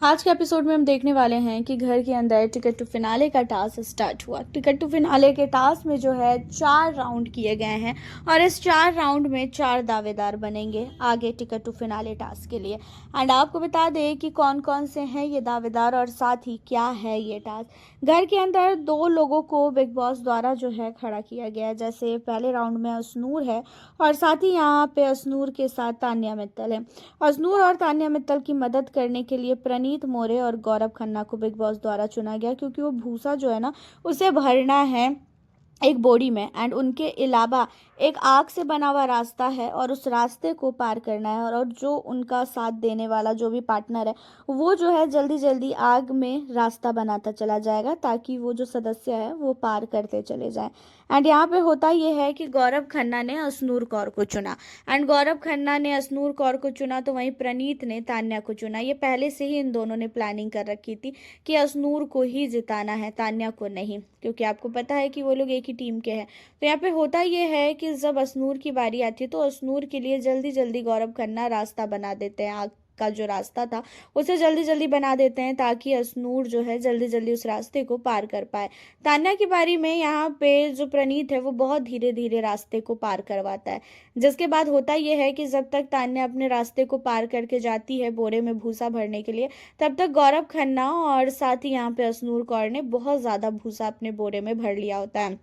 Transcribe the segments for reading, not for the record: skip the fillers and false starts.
आज के एपिसोड में हम देखने वाले हैं कि घर के अंदर टिकट टू फिनाले का टास्क स्टार्ट हुआ। टिकट टू फिनाले के टास्क में जो है 4 राउंड किए गए हैं और इस 4 राउंड में 4 दावेदार बनेंगे आगे टिकट टू फिनाले टास्क के लिए। एंड आपको बता दें कि कौन कौन से हैं ये दावेदार और साथ ही क्या है ये टास्क। घर के अंदर 2 लोगों को बिग बॉस द्वारा जो है खड़ा किया गया है। जैसे पहले राउंड में असनूर है और साथ ही यहाँ पे असनूर के साथ तान्या मित्तल है। अजनूर और तान्या मित्तल की मदद करने के लिए प्रणीत मोरे और गौरव खन्ना को बिग बॉस द्वारा चुना गया, क्योंकि वो भूसा जो है ना उसे भरना है एक बोरी में। एंड उनके अलावा एक आग से बना हुआ रास्ता है और उस रास्ते को पार करना है। और जो उनका साथ देने वाला जो भी पार्टनर है वो जो है जल्दी जल्दी आग में रास्ता बनाता चला जाएगा ताकि वो जो सदस्य है वो पार करते चले जाए। एंड यहाँ पे होता ये है कि गौरव खन्ना ने असनूर कौर को चुना। एंड गौरव खन्ना ने असनूर कौर को चुना तो वहीं प्रणीत ने तान्या को चुना। ये पहले से ही इन दोनों ने प्लानिंग कर रखी थी कि असनूर को ही जिताना है, तान्या को नहीं, क्योंकि आपको पता है कि वो लोग एक ही टीम के हैं। तो यहाँ पे होता ये है कि जब असनूर की बारी आती है तो असनूर के लिए जल्दी जल्दी गौरव खन्ना रास्ता बना देते हैं। आग का जो रास्ता था उसे जल्दी जल्दी बना देते हैं ताकि असनूर जो है जल्दी जल्दी उस रास्ते को पार कर पाए। तान्या की बारी में यहाँ पे जो प्रणीत है वो बहुत धीरे धीरे रास्ते को पार करवाता है। जिसके बाद होता यह है कि जब तक तान्या अपने रास्ते को पार करके जाती है बोरे में भूसा भरने के लिए, तब तक गौरव खन्ना और साथ ही यहाँ पे असनूर कौर ने बहुत ज़्यादा भूसा अपने बोरे में भर लिया होता है।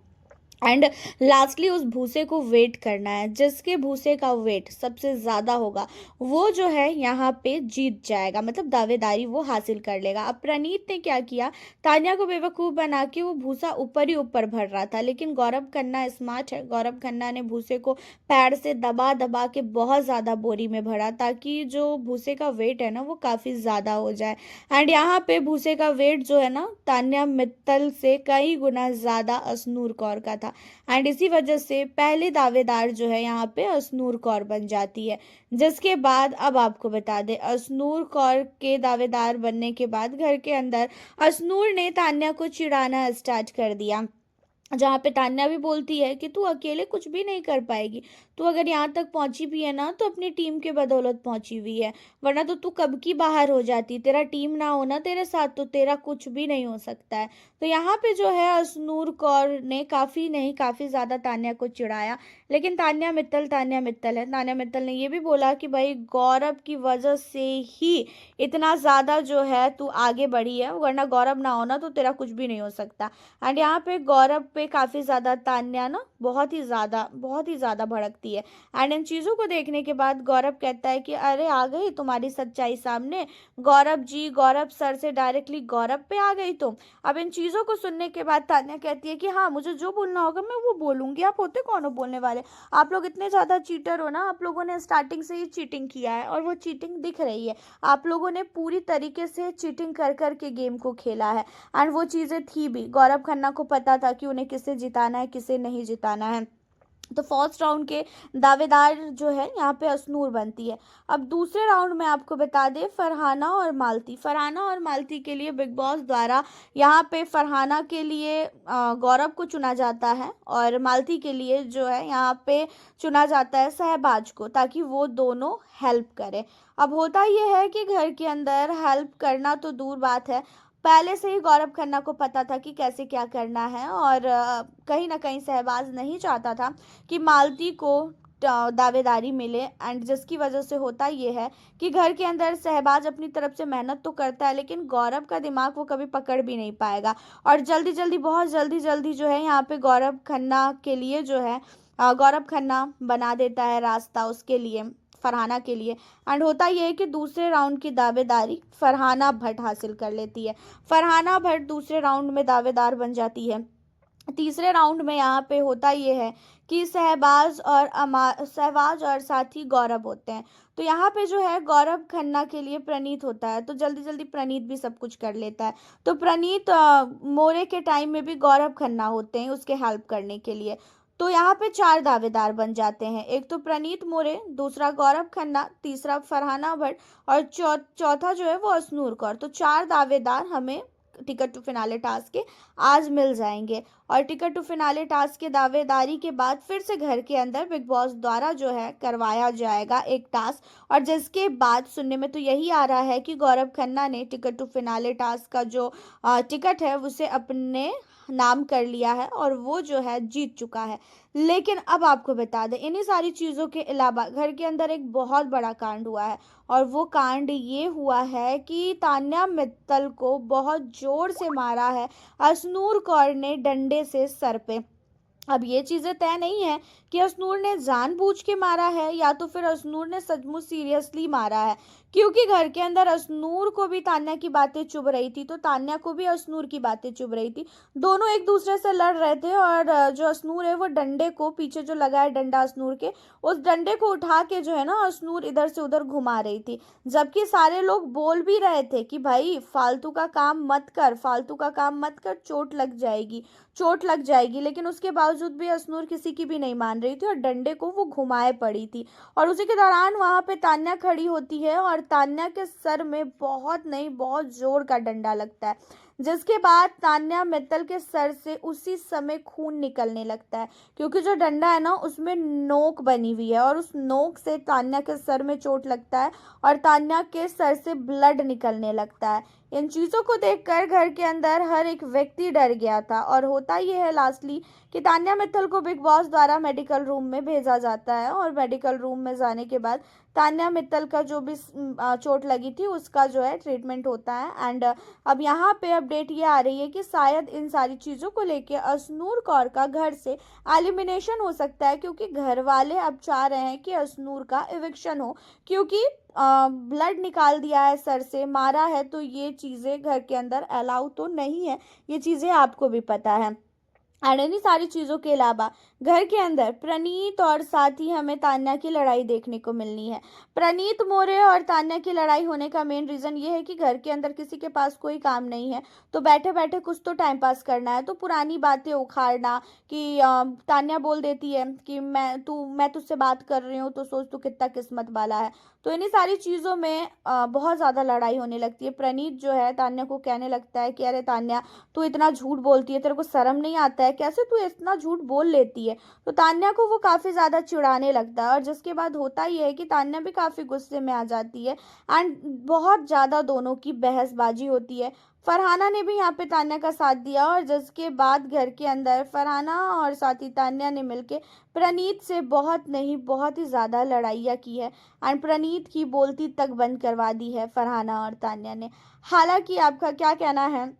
एंड लास्टली उस भूसे को वेट करना है। जिसके भूसे का वेट सबसे ज़्यादा होगा वो जो है यहाँ पे जीत जाएगा, मतलब दावेदारी वो हासिल कर लेगा। अब प्रणीत ने क्या किया, तान्या को बेवकूफ़ बना के वो भूसा ऊपर ही ऊपर भर रहा था, लेकिन गौरव खन्ना स्मार्ट है। गौरव खन्ना ने भूसे को पैर से दबा दबा के बहुत ज़्यादा बोरी में भरा ताकि जो भूसे का वेट है ना वो काफ़ी ज़्यादा हो जाए। एंड यहाँ पे भूसे का वेट जो है ना तान्या मित्तल से कई गुना ज़्यादा असनूर कौर का था। एंड इसी वजह से पहले दावेदार जो है यहाँ पे असनूर कौर बन जाती है। जिसके बाद अब आपको बता दें, असनूर कौर के दावेदार बनने के बाद घर के अंदर असनूर ने तान्या को चिढ़ाना स्टार्ट कर दिया, जहाँ पे तान्या भी बोलती है कि तू अकेले कुछ भी नहीं कर पाएगी। तू अगर यहाँ तक पहुंची भी है ना तो अपनी टीम के बदौलत पहुंची हुई है, वरना तो तू कब की बाहर हो जाती। तेरा टीम ना हो ना तेरे साथ तो तेरा कुछ भी नहीं हो सकता है। तो यहाँ पे जो है असनूर कौर ने काफ़ी नहीं काफ़ी ज़्यादा तान्या को चिढ़ाया। लेकिन तान्या मित्तल है। तान्या मित्तल ने ये भी बोला कि भाई गौरव की वजह से ही इतना ज़्यादा जो है तू आगे बढ़ी है, वरना गौरव ना होना तो तेरा कुछ भी नहीं हो सकता। एंड यहाँ पे गौरव पे काफ़ी ज़्यादा तान्या ना बहुत ही ज़्यादा भड़कती है। एंड इन चीज़ों को देखने के बाद गौरव कहता है कि अरे आ गई तुम्हारी सच्चाई सामने, गौरव जी, गौरव सर से डायरेक्टली गौरव पे आ गई तुम। अब इन चीज़ों को सुनने के बाद तान्या कहती है कि हाँ, मुझे जो बोलना होगा मैं वो बोलूँगी। आप होते कौन हो बोलने वाले? आप लोग इतने ज़्यादा चीटर हो ना, आप लोगों ने स्टार्टिंग से ही चीटिंग किया है और वो चीटिंग दिख रही है। आप लोगों ने पूरी तरीके से चीटिंग कर कर के गेम को खेला है। एंड वो चीज़ें थी भी, गौरव खन्ना को पता था कि उन्हें किसे जिताना है किसे नहीं जिताना है। तो फर्स्ट राउंड के दावेदार जो है यहाँ पे असनूर बनती है। अब दूसरे राउंड में आपको बता दें फरहाना और मालती के लिए बिग बॉस द्वारा यहाँ पे फरहाना के लिए गौरव को चुना जाता है और मालती के लिए जो है यहाँ पे चुना जाता है सहबाज को, ताकि वो दोनों हेल्प करें। अब होता ये है कि घर के अंदर हेल्प करना तो दूर बात है, पहले से ही गौरव खन्ना को पता था कि कैसे क्या करना है। और कहीं ना कहीं सहबाज नहीं चाहता था कि मालती को दावेदारी मिले। एंड जिसकी वजह से होता ये है कि घर के अंदर सहबाज अपनी तरफ से मेहनत तो करता है, लेकिन गौरव का दिमाग वो कभी पकड़ भी नहीं पाएगा। और बहुत जल्दी जल्दी जो है यहाँ पे गौरव खन्ना के लिए जो है गौरव खन्ना बना देता है रास्ता उसके लिए, फरहाना के लिए। एंड होता यह है कि दूसरे राउंड की दावेदारी फरहाना भट्ट हासिल कर लेती है। फरहाना भट्ट दूसरे राउंड में दावेदार बन जाती है। तीसरे राउंड में यहाँ पे होता ये है कि सहबाज और साथ ही गौरव होते हैं। तो यहाँ पे जो है गौरव खन्ना के लिए प्रणीत होता है, तो जल्दी जल्दी प्रणीत भी सब कुछ कर लेता है। तो प्रणीत मोरे के टाइम में भी गौरव खन्ना होते हैं उसके हेल्प करने के लिए। तो यहाँ पे 4 दावेदार बन जाते हैं, एक तो प्रणीत मोरे, दूसरा गौरव खन्ना, तीसरा फरहाना भट्ट और चौथा जो है वो असनूर कौर। तो 4 दावेदार हमें टिकट टू फिनाले टास्क के आज मिल जाएंगे। और टिकट टू फिनाले टास्क के दावेदारी के बाद फिर से घर के अंदर बिग बॉस द्वारा जो है करवाया जाएगा एक टास्क, और जिसके बाद सुनने में तो यही आ रहा है कि गौरव खन्ना ने टिकट टू फिनाले टास्क का जो टिकट है उसे अपने नाम कर लिया है और वो जो है जीत चुका है। लेकिन अब आपको बता दें, इन्हीं सारी चीज़ों के अलावा घर के अंदर एक बहुत बड़ा कांड हुआ है, और वो कांड ये हुआ है कि तान्या मित्तल को बहुत जोर से मारा है अश्नूर कौर ने डंडे से सर पे। अब ये चीज़ें तय नहीं है कि अश्नूर ने जानबूझ के मारा है या तो फिर अश्नूर ने सचमुच सीरियसली मारा है, क्योंकि घर के अंदर अश्नूर को भी तान्या की बातें चुभ रही थी, तो तान्या को भी अश्नूर की बातें चुभ रही थी। दोनों एक दूसरे से लड़ रहे थे, और जो अश्नूर है वो डंडे को, पीछे जो लगा है डंडा अश्नूर के, उस डंडे को उठा के जो है ना अश्नूर इधर से उधर घुमा रही थी। जबकि सारे लोग बोल भी रहे थे कि भाई फालतू का काम मत कर, फालतू का काम मत कर, चोट लग जाएगी, चोट लग जाएगी। लेकिन उसके बावजूद भी अश्नूर किसी की भी नहीं मान रही थी और डंडे को वो घुमाए पड़ी थी। और उसी के दौरान वहां पे तान्या खड़ी होती है और तान्या के सर में बहुत नहीं बहुत जोर का डंडा लगता है, जिसके बाद तान्या मित्तल के सर से उसी समय खून निकलने लगता है, क्योंकि जो डंडा है ना उसमें नोक बनी हुई है और उस नोक से तान्या के सर में चोट लगता है और तान्या के सर से ब्लड निकलने लगता है। इन चीज़ों को देखकर घर के अंदर हर एक व्यक्ति डर गया था, और होता यह है लास्टली कि तान्या मित्तल को बिग बॉस द्वारा मेडिकल रूम में भेजा जाता है, और मेडिकल रूम में जाने के बाद तान्या मित्तल का जो भी चोट लगी थी उसका जो है ट्रीटमेंट होता है। एंड अब यहाँ पे अपडेट ये आ रही है कि शायद इन सारी चीज़ों को लेके अश्नूर कौर का घर से एलिमिनेशन हो सकता है, क्योंकि घर वाले अब चाह रहे हैं कि अश्नूर का इविक्शन हो, क्योंकि ब्लड निकाल दिया है, सर से मारा है, तो ये चीज़ें घर के अंदर अलाउ तो नहीं है, ये चीज़ें आपको भी पता है। एंड इन्हीं सारी चीज़ों के अलावा घर के अंदर प्रणीत और साथ ही हमें तान्या की लड़ाई देखने को मिलनी है। प्रणीत मौर्य और तान्या की लड़ाई होने का मेन रीज़न ये है कि घर के अंदर किसी के पास कोई काम नहीं है, तो बैठे बैठे कुछ तो टाइम पास करना है, तो पुरानी बातें उखाड़ना कि तान्या बोल देती है कि मैं तुझसे बात कर रही हूँ तो सोच तू कितना किस्मत वाला है, तो इन्हीं सारी चीज़ों में बहुत ज़्यादा लड़ाई होने लगती है। प्रणीत जो है तान्या को कहने लगता है कि अरे तान्या, तू इतना झूठ बोलती है, तेरे को शर्म नहीं आता है, कैसे तू इतना झूठ बोल लेती है। तो तान्या को वो काफ़ी ज़्यादा चिढ़ाने लगता है, और जिसके बाद होता ये है कि तान्या भी काफ़ी गुस्से में आ जाती है एंड बहुत ज़्यादा दोनों की बहसबाजी होती है। फरहाना ने भी यहाँ पे तान्या का साथ दिया, और जिसके बाद घर के अंदर फरहाना और साथी तान्या ने मिलके प्रणीत से बहुत नहीं बहुत ही ज़्यादा लड़ाइयाँ की है, एंड प्रणीत की बोलती तक बंद करवा दी है फरहाना और तान्या ने। हालांकि आपका क्या कहना है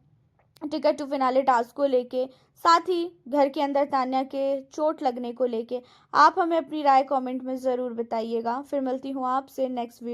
टिकट टू फिनाले टास्क को लेके, साथ ही घर के अंदर तान्या के चोट लगने को लेके? आप हमें अपनी राय कमेंट में ज़रूर बताइएगा। फिर मिलती हूँ आपसे नेक्स्ट वीडियो।